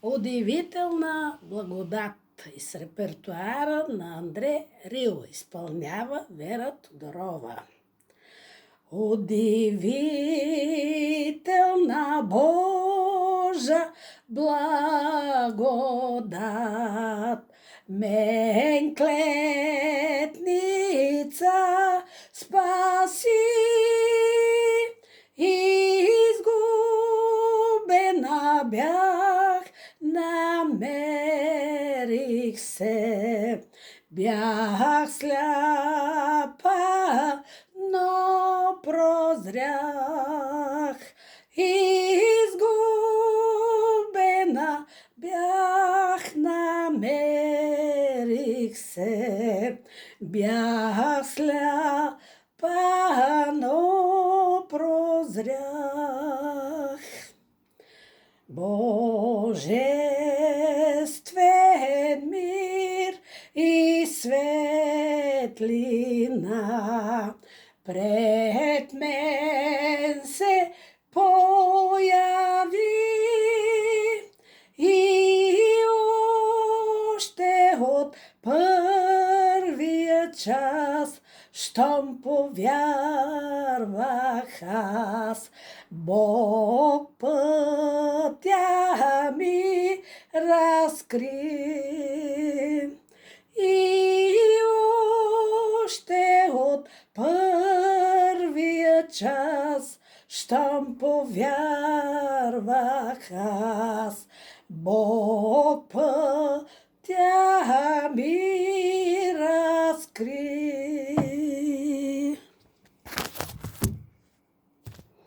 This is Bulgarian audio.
Удивителна благодат из репертоара на Андре Рио изпълнява Вера Тодорова. Удивителна Божа благодат, мен клетница спаси, изгубена бях, намерих се, бях сляпа, но прозрях, изгубена бях, намерих се, бях сляпа, но прозрях. Божествен мир и светлина пред мен се появи, и още от първия час, щом повярвах аз, Бог пътя ми разкри. И още от първия час, щом повярвах аз, Бог пътя ми разкри.